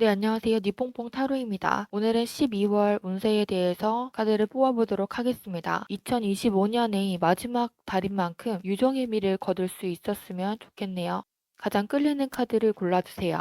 네, 안녕하세요. 니뽕뽕 타로입니다. 오늘은 12월 운세에 대해서 카드를 뽑아보도록 하겠습니다. 2025년의 마지막 달인 만큼 유종의 미를 거둘 수 있었으면 좋겠네요. 가장 끌리는 카드를 골라주세요.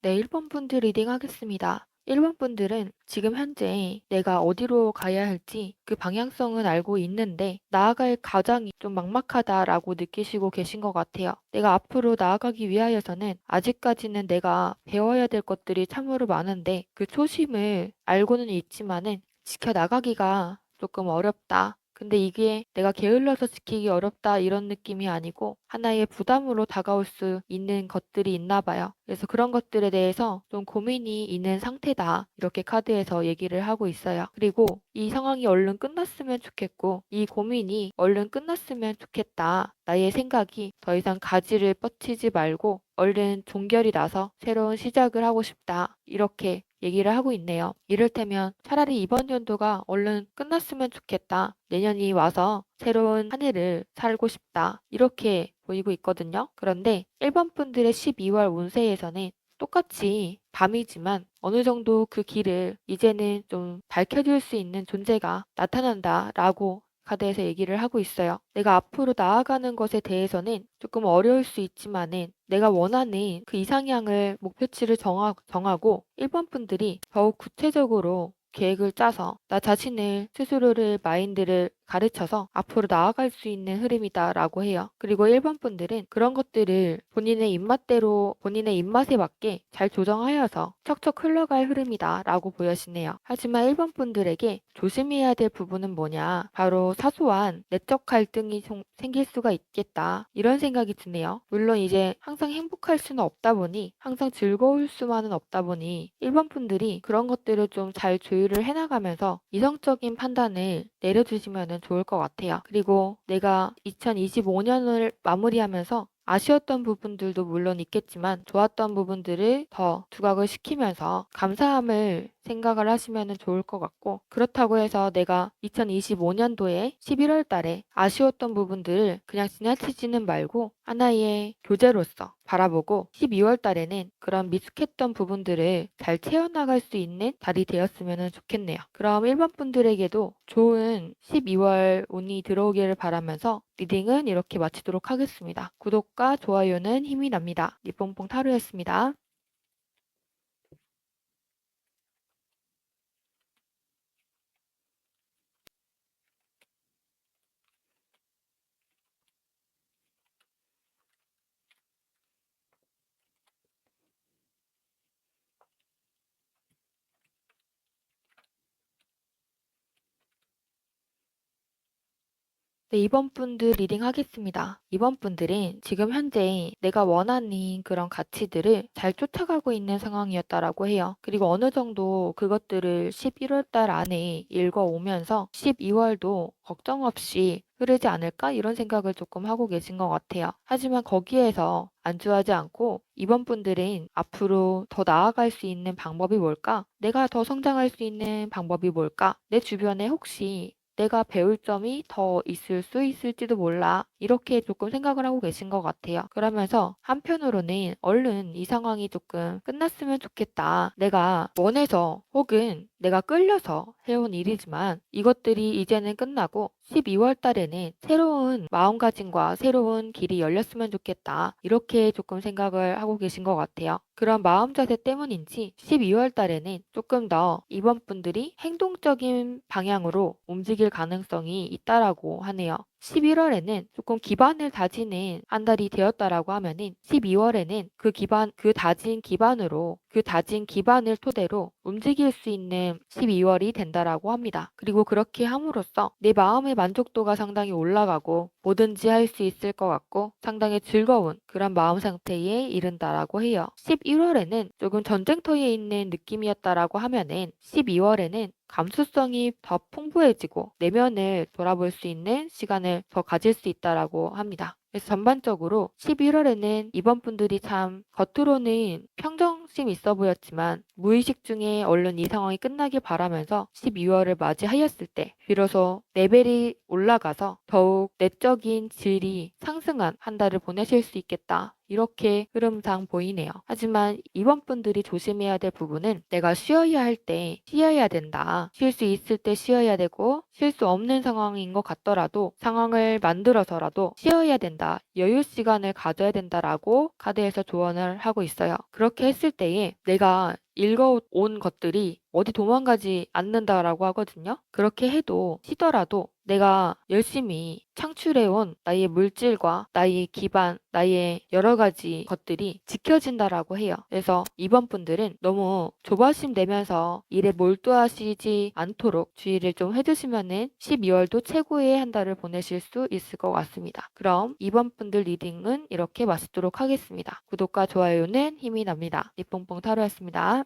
네, 1번 분들 리딩 하겠습니다. 1번 분들은 지금 현재 내가 어디로 가야 할지 그 방향성은 알고 있는데 나아갈 과정이 좀 막막하다라고 느끼시고 계신 것 같아요. 내가 앞으로 나아가기 위하여서는 아직까지는 내가 배워야 될 것들이 참으로 많은데 그 초심을 알고는 있지만은 지켜나가기가 조금 어렵다. 근데 이게 내가 게을러서 지키기 어렵다 이런 느낌이 아니고 하나의 부담으로 다가올 수 있는 것들이 있나 봐요. 그래서 그런 것들에 대해서 좀 고민이 있는 상태다. 이렇게 카드에서 얘기를 하고 있어요. 그리고 이 상황이 얼른 끝났으면 좋겠고 이 고민이 얼른 끝났으면 좋겠다. 나의 생각이 더 이상 가지를 뻗치지 말고 얼른 종결이 나서 새로운 시작을 하고 싶다. 이렇게 얘기를 하고 있네요. 이를테면 차라리 이번 연도가 얼른 끝났으면 좋겠다. 내년이 와서 새로운 한 해를 살고 싶다. 이렇게 보이고 있거든요. 그런데 1번 분들의 12월 운세에서는 똑같이 밤이지만 어느 정도 그 길을 이제는 좀 밝혀줄 수 있는 존재가 나타난다라고 카드에서 얘기를 하고 있어요. 내가 앞으로 나아가는 것에 대해서는 조금 어려울 수 있지만은 내가 원하는 그 이상향을 목표치를 정하고 1번 분들이 더욱 구체적으로 계획을 짜서 나 자신을 스스로를 마인드를 가르쳐서 앞으로 나아갈 수 있는 흐름이다라고 해요. 그리고 1번 분들은 그런 것들을 본인의 입맛대로 본인의 입맛에 맞게 잘 조정하여서 척척 흘러갈 흐름이다라고 보여지네요. 하지만 1번 분들에게 조심해야 될 부분은 뭐냐? 바로 사소한 내적 갈등이 생길 수가 있겠다. 이런 생각이 드네요. 물론 이제 항상 행복할 수는 없다 보니 항상 즐거울 수만은 없다 보니 1번 분들이 그런 것들을 좀 잘 조율을 해나가면서 이성적인 판단을 내려주시면 좋을 것 같아요. 그리고 내가 2025년을 마무리하면서 아쉬웠던 부분들도 물론 있겠지만 좋았던 부분들을 더 두각을 시키면서 감사함을 생각을 하시면 좋을 것 같고 그렇다고 해서 내가 2025년도에 11월 달에 아쉬웠던 부분들을 그냥 지나치지는 말고 하나의 교재로서 바라보고 12월 달에는 그런 미숙했던 부분들을 잘 채워나갈 수 있는 달이 되었으면 좋겠네요. 그럼 1번 분들에게도 좋은 12월 운이 들어오기를 바라면서 리딩은 이렇게 마치도록 하겠습니다. 구독과 좋아요는 힘이 납니다. 니뽕뽕 타로였습니다. 네, 2번 분들 리딩 하겠습니다. 2번 분들은 지금 현재 내가 원하는 그런 가치들을 잘 쫓아가고 있는 상황이었다라고 해요. 그리고 어느 정도 그것들을 11월 달 안에 읽어오면서 12월도 걱정 없이 흐르지 않을까? 이런 생각을 조금 하고 계신 것 같아요. 하지만 거기에서 안주하지 않고 이번 분들은 앞으로 더 나아갈 수 있는 방법이 뭘까? 내가 더 성장할 수 있는 방법이 뭘까? 내 주변에 혹시 내가 배울 점이 더 있을 수 있을지도 몰라. 이렇게 조금 생각을 하고 계신 것 같아요. 그러면서 한편으로는 얼른 이 상황이 조금 끝났으면 좋겠다. 내가 원해서 혹은 내가 끌려서 해온 일이지만 이것들이 이제는 끝나고 12월 달에는 새로운 마음가짐과 새로운 길이 열렸으면 좋겠다. 이렇게 조금 생각을 하고 계신 것 같아요. 그런 마음 자세 때문인지 12월 달에는 조금 더 이번 분들이 행동적인 방향으로 움직일 가능성이 있다라고 하네요. 11월에는 조금 기반을 다지는 한 달이 되었다라고 하면은 12월에는 그 다진 기반으로 그 다진 기반을 토대로 움직일 수 있는 12월이 된다라고 합니다. 그리고 그렇게 함으로써 내 마음의 만족도가 상당히 올라가고 뭐든지 할 수 있을 것 같고 상당히 즐거운 그런 마음 상태에 이른다라고 해요. 11월에는 조금 전쟁터에 있는 느낌이었다라고 하면은 12월에는 감수성이 더 풍부해지고 내면을 돌아볼 수 있는 시간을 더 가질 수 있다라고 합니다. 그래서 전반적으로 11월에는 이번 분들이 참 겉으로는 평정심 있어 보였지만 무의식 중에 얼른 이 상황이 끝나길 바라면서 12월을 맞이하였을 때 비로소 레벨이 올라가서 더욱 내적인 질이 상승한 한 달을 보내실 수 있겠다. 이렇게 흐름상 보이네요. 하지만 이번 분들이 조심해야 될 부분은 내가 쉬어야 할 때 쉬어야 된다. 쉴 수 있을 때 쉬어야 되고 쉴 수 없는 상황인 것 같더라도 상황을 만들어서라도 쉬어야 된다. 여유 시간을 가져야 된다라고 카드에서 조언을 하고 있어요. 그렇게 했을 때에 내가 읽어온 것들이 어디 도망가지 않는다라고 하거든요. 그렇게 해도 쉬더라도 내가 열심히 창출해온 나의 물질과 나의 기반, 나의 여러 가지 것들이 지켜진다라고 해요. 그래서 이번 분들은 너무 조바심 내면서 일에 몰두하시지 않도록 주의를 좀 해주시면은 12월도 최고의 한 달을 보내실 수 있을 것 같습니다. 그럼 이번 분들 리딩은 이렇게 마치도록 하겠습니다. 구독과 좋아요는 힘이 납니다. 니뽕뽕 타로였습니다.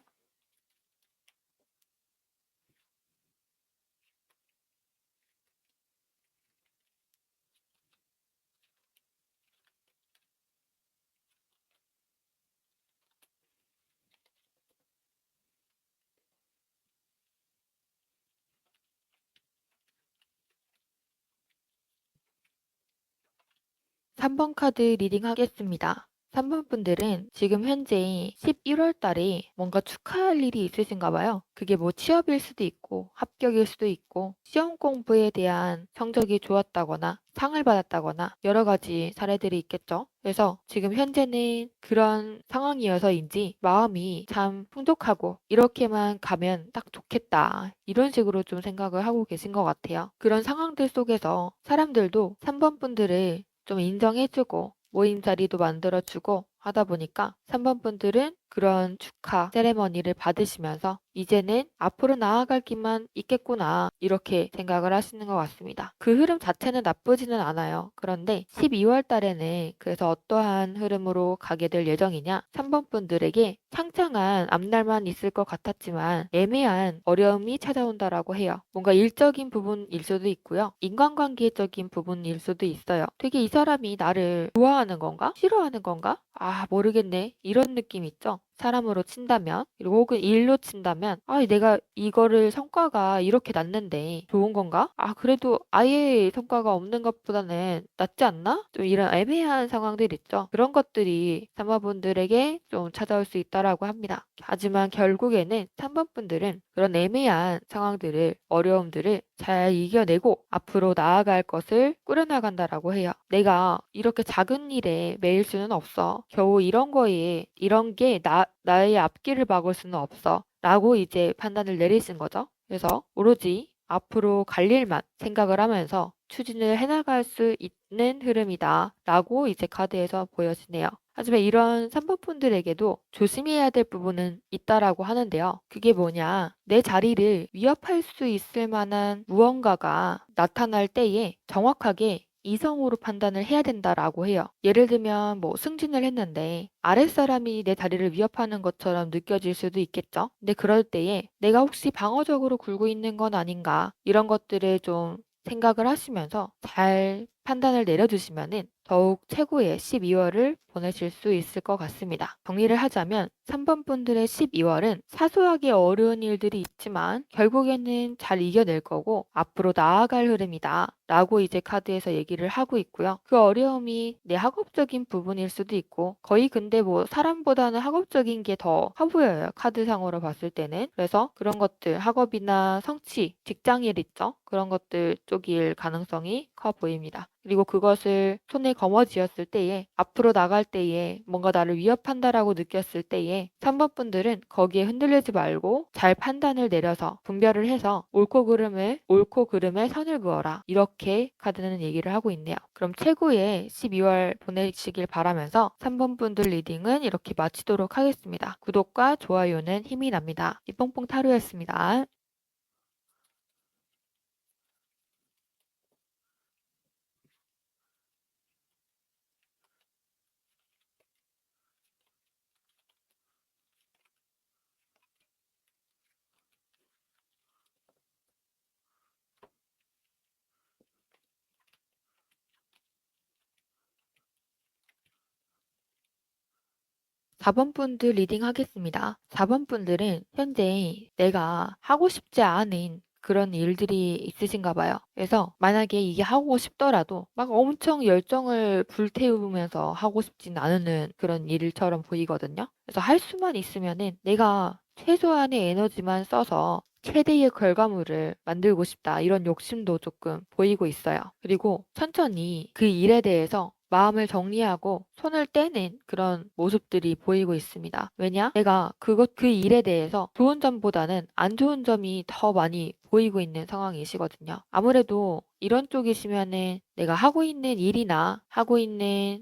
3번 카드 리딩 하겠습니다. 3번 분들은 지금 현재 11월 달에 뭔가 축하할 일이 있으신가 봐요. 그게 뭐 취업일 수도 있고 합격일 수도 있고 시험 공부에 대한 성적이 좋았다거나 상을 받았다거나 여러 가지 사례들이 있겠죠. 그래서 지금 현재는 그런 상황이어서인지 마음이 참 풍족하고 이렇게만 가면 딱 좋겠다. 이런 식으로 좀 생각을 하고 계신 것 같아요. 그런 상황들 속에서 사람들도 3번 분들을 좀 인정해주고 모임 자리도 만들어주고 하다 보니까 3번 분들은 그런 축하 세레머니를 받으시면서 이제는 앞으로 나아갈 길만 있겠구나 이렇게 생각을 하시는 것 같습니다. 그 흐름 자체는 나쁘지는 않아요. 그런데 12월 달에는 그래서 어떠한 흐름으로 가게 될 예정이냐 3번 분들에게 창창한 앞날만 있을 것 같았지만 애매한 어려움이 찾아온다라고 해요. 뭔가 일적인 부분일 수도 있고요. 인간관계적인 부분일 수도 있어요. 되게 이 사람이 나를 좋아하는 건가? 싫어하는 건가? 아, 모르겠네. 이런 느낌 있죠? 사람으로 친다면 그리고 혹은 일로 친다면 아 내가 이거를 성과가 이렇게 났는데 좋은 건가? 아 그래도 아예 성과가 없는 것보다는 낫지 않나? 좀 이런 애매한 상황들 있죠. 그런 것들이 3번분들에게 좀 찾아올 수 있다라고 합니다. 하지만 결국에는 3번분들은 그런 애매한 상황들을 어려움들을 잘 이겨내고 앞으로 나아갈 것을 꾸려나간다라고 해요. 내가 이렇게 작은 일에 매일 수는 없어. 겨우 이런 거에 이런 게 나의 앞길을 막을 수는 없어. 라고 이제 판단을 내리신 거죠. 그래서 오로지 앞으로 갈 일만 생각을 하면서 추진을 해나갈 수 있는 흐름이다. 라고 이제 카드에서 보여지네요. 하지만 이런 3번 분들에게도 조심해야 될 부분은 있다라고 하는데요. 그게 뭐냐. 내 자리를 위협할 수 있을 만한 무언가가 나타날 때에 정확하게 이성으로 판단을 해야 된다라고 해요. 예를 들면 뭐 승진을 했는데 아랫사람이 내 자리를 위협하는 것처럼 느껴질 수도 있겠죠. 근데 그럴 때에 내가 혹시 방어적으로 굴고 있는 건 아닌가 이런 것들을 좀 생각을 하시면서 잘 판단을 내려주시면은 더욱 최고의 12월을 보내실 수 있을 것 같습니다. 정리를 하자면 3번 분들의 12월은 사소하게 어려운 일들이 있지만 결국에는 잘 이겨낼 거고 앞으로 나아갈 흐름이다. 라고 이제 카드에서 얘기를 하고 있고요. 그 어려움이 내 학업적인 부분일 수도 있고 거의 근데 뭐 사람보다는 학업적인 게 더 커 보여요. 카드상으로 봤을 때는. 그래서 그런 것들 학업이나 성취, 직장일 있죠. 그런 것들 쪽일 가능성이 커 보입니다. 그리고 그것을 손에 거머쥐었을 때에 앞으로 나갈 때에 뭔가 나를 위협한다라고 느꼈을 때에 3번 분들은 거기에 흔들리지 말고 잘 판단을 내려서 분별을 해서 옳고 그름에 선을 그어라. 이렇게 카드는 얘기를 하고 있네요. 그럼 최고의 12월 보내시길 바라면서 3번 분들 리딩은 이렇게 마치도록 하겠습니다. 구독과 좋아요는 힘이 납니다. 이뽕뽕 타로였습니다. 4번 분들 리딩 하겠습니다. 4번 분들은 현재 내가 하고 싶지 않은 그런 일들이 있으신가 봐요. 그래서 만약에 이게 하고 싶더라도 막 엄청 열정을 불태우면서 하고 싶진 않은 그런 일처럼 보이거든요. 그래서 할 수만 있으면은 내가 최소한의 에너지만 써서 최대의 결과물을 만들고 싶다. 이런 욕심도 조금 보이고 있어요. 그리고 천천히 그 일에 대해서 마음을 정리하고 손을 떼는 그런 모습들이 보이고 있습니다. 왜냐? 내가 그 일에 대해서 좋은 점보다는 안 좋은 점이 더 많이 보이고 있는 상황이시거든요. 아무래도 이런 쪽이시면은 내가 하고 있는 일이나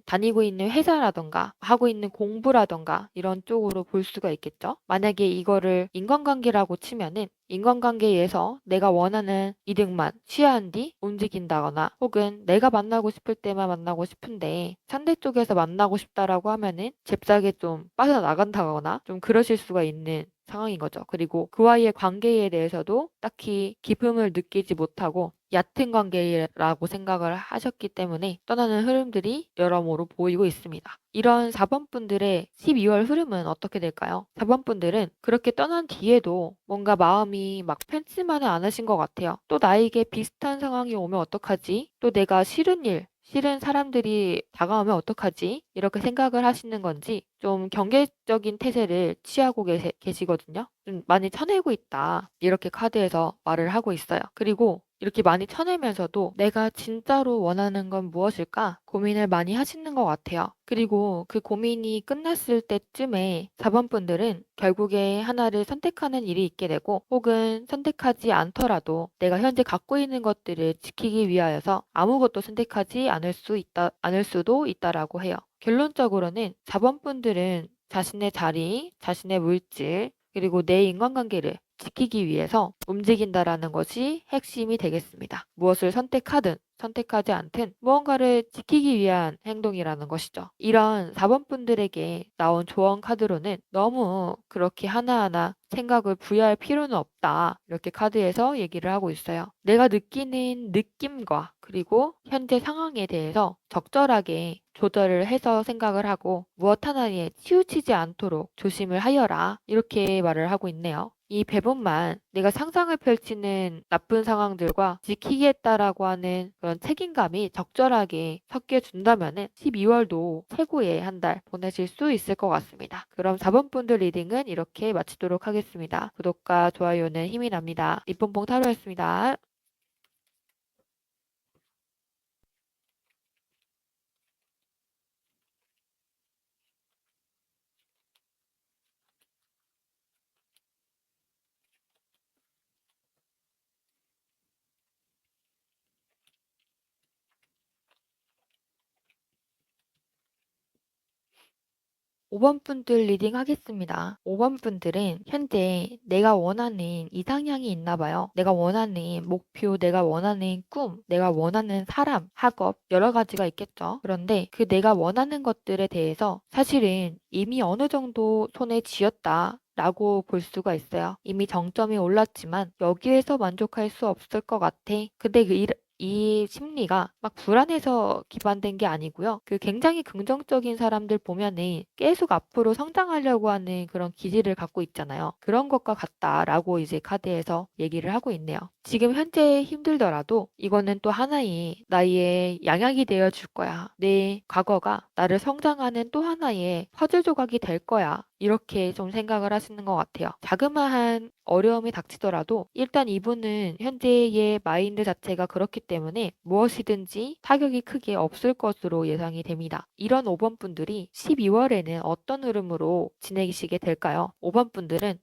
다니고 있는 회사라던가 하고 있는 공부라던가 이런 쪽으로 볼 수가 있겠죠. 만약에 이거를 인간관계라고 치면은 인간관계에서 내가 원하는 이득만 취한 뒤 움직인다거나 혹은 내가 만나고 싶을 때만 만나고 싶은데 상대 쪽에서 만나고 싶다라고 하면은 잽싸게 좀 빠져나간다거나 좀 그러실 수가 있는 상황인 거죠. 그리고 그와의 관계에 대해서도 딱히 기쁨을 느끼지 못하고 얕은 관계라고 생각을 하셨기 때문에 떠나는 흐름들이 여러모로 보이고 있습니다. 이런 4번 분들의 12월 흐름은 어떻게 될까요? 4번 분들은 그렇게 떠난 뒤에도 뭔가 마음이 막 편치만은 않으신 것 같아요. 또 나에게 비슷한 상황이 오면 어떡하지? 또 내가 싫은 사람들이 다가오면 어떡하지? 이렇게 생각을 하시는 건지 좀 경계적인 태세를 취하고 계시거든요. 좀 많이 쳐내고 있다. 이렇게 카드에서 말을 하고 있어요. 그리고 이렇게 많이 쳐내면서도 내가 진짜로 원하는 건 무엇일까 고민을 많이 하시는 것 같아요. 그리고 그 고민이 끝났을 때쯤에 4번 분들은 결국에 하나를 선택하는 일이 있게 되고 혹은 선택하지 않더라도 내가 현재 갖고 있는 것들을 지키기 위하여서 아무것도 선택하지 않을 수도 있다라고 해요. 결론적으로는 4번 분들은 자신의 자리, 자신의 물질, 그리고 내 인간관계를 지키기 위해서 움직인다라는 것이 핵심이 되겠습니다. 무엇을 선택하든 선택하지 않든 무언가를 지키기 위한 행동이라는 것이죠. 이런 4번 분들에게 나온 조언 카드로는 너무 그렇게 하나하나 생각을 부여할 필요는 없다. 이렇게 카드에서 얘기를 하고 있어요. 내가 느끼는 느낌과 그리고 현재 상황에 대해서 적절하게 조절을 해서 생각을 하고 무엇 하나에 치우치지 않도록 조심을 하여라. 이렇게 말을 하고 있네요. 이 배분만 내가 상상을 펼치는 나쁜 상황들과 지키겠다라고 하는 그런 책임감이 적절하게 섞여준다면은 12월도 최고의 한 달 보내실 수 있을 것 같습니다. 그럼 4번 분들 리딩은 이렇게 마치도록 하겠습니다. 구독과 좋아요는 힘이 납니다. 이쁨뽕 타로였습니다. 5번 분들 리딩 하겠습니다. 5번 분들은 현재 내가 원하는 이상향이 있나 봐요. 내가 원하는 목표, 내가 원하는 꿈, 내가 원하는 사람, 학업 여러 가지가 있겠죠. 그런데 그 내가 원하는 것들에 대해서 사실은 이미 어느 정도 손에 쥐었다. 라고 볼 수가 있어요. 이미 정점이 올랐지만 여기에서 만족할 수 없을 것 같아. 근데 이 심리가 막 불안해서 기반된 게 아니고요. 그 굉장히 긍정적인 사람들 보면은 계속 앞으로 성장하려고 하는 그런 기질을 갖고 있잖아요. 그런 것과 같다라고 이제 카드에서 얘기를 하고 있네요. 지금 현재 힘들더라도 이거는 또 하나의 나의 양약이 되어 줄 거야. 내 과거가 나를 성장하는 또 하나의 퍼즐 조각이 될 거야. 이렇게 좀 생각을 하시는 것 같아요. 자그마한 어려움이 닥치더라도 일단 이분은 현재의 마인드 자체가 그렇기 때문에 무엇이든지 타격이 크게 없을 것으로 예상이 됩니다. 이런 5번 분들이 12월에는 어떤 흐름으로 지내시게 될까요? 5번 분들은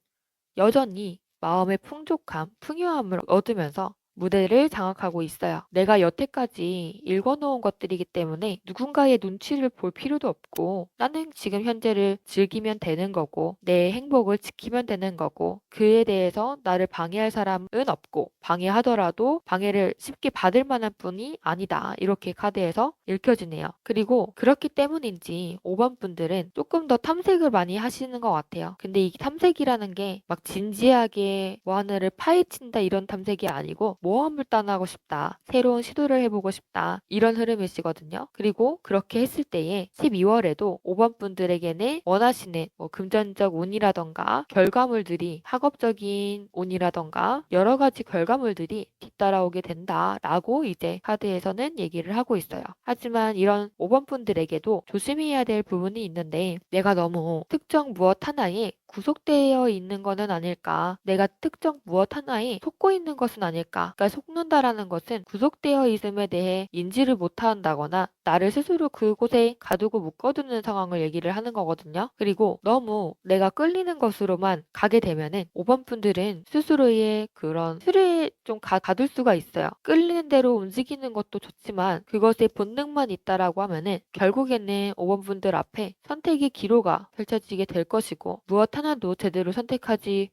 여전히 마음의 풍족함, 풍요함을 얻으면서 무대를 장악하고 있어요. 내가 여태까지 읽어놓은 것들이기 때문에 누군가의 눈치를 볼 필요도 없고 나는 지금 현재를 즐기면 되는 거고 내 행복을 지키면 되는 거고 그에 대해서 나를 방해할 사람은 없고 방해하더라도 방해를 쉽게 받을 만한 분이 아니다. 이렇게 카드에서 읽혀지네요. 그리고 그렇기 때문인지 5번 분들은 조금 더 탐색을 많이 하시는 것 같아요. 근데 이 탐색이라는 게 막 진지하게 뭐 하나를 파헤친다 이런 탐색이 아니고 모험을 떠나고 싶다. 새로운 시도를 해보고 싶다. 이런 흐름이시거든요. 그리고 그렇게 했을 때에 12월에도 5번 분들에게는 원하시는 뭐 금전적 운이라던가 결과물들이 학업적인 운이라던가 여러 가지 결과물들이 뒤따라오게 된다라고 이제 카드에서는 얘기를 하고 있어요. 하지만 이런 5번 분들에게도 조심해야 될 부분이 있는데 내가 너무 특정 무엇 하나에 구속되어 있는 것은 아닐까? 내가 특정 무엇 하나에 속고 있는 것은 아닐까? 그러니까 속는다라는 것은 구속되어 있음에 대해 인지를 못한다거나 나를 스스로 그곳에 가두고 묶어두는 상황을 얘기를 하는 거거든요. 그리고 너무 내가 끌리는 것으로만 가게 되면은 5번 분들은 스스로의 그런 틀에 좀 가둘 수가 있어요. 끌리는 대로 움직이는 것도 좋지만 그것에 본능만 있다라고 하면은 결국에는 5번 분들 앞에 선택의 기로가 펼쳐지게 될 것이고 무엇 하나도 제대로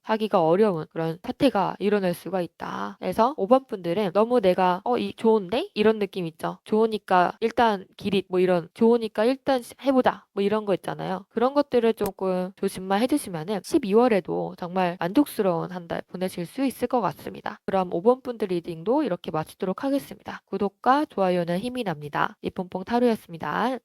하기가 어려운 그런 사태가 일어날 수가 있다. 그래서 5번 분들은 너무 내가 이 좋은데? 이런 느낌 있죠. 좋으니까 일단 기릿 뭐 이런 좋으니까 일단 해보자 뭐 이런 거 있잖아요. 그런 것들을 조금 조심만 해주시면은 12월에도 정말 만족스러운 한 달 보내실 수 있을 것 같습니다. 그럼 5번 분들 리딩도 이렇게 마치도록 하겠습니다. 구독과 좋아요는 힘이 납니다. 이쁜뽕 타로였습니다.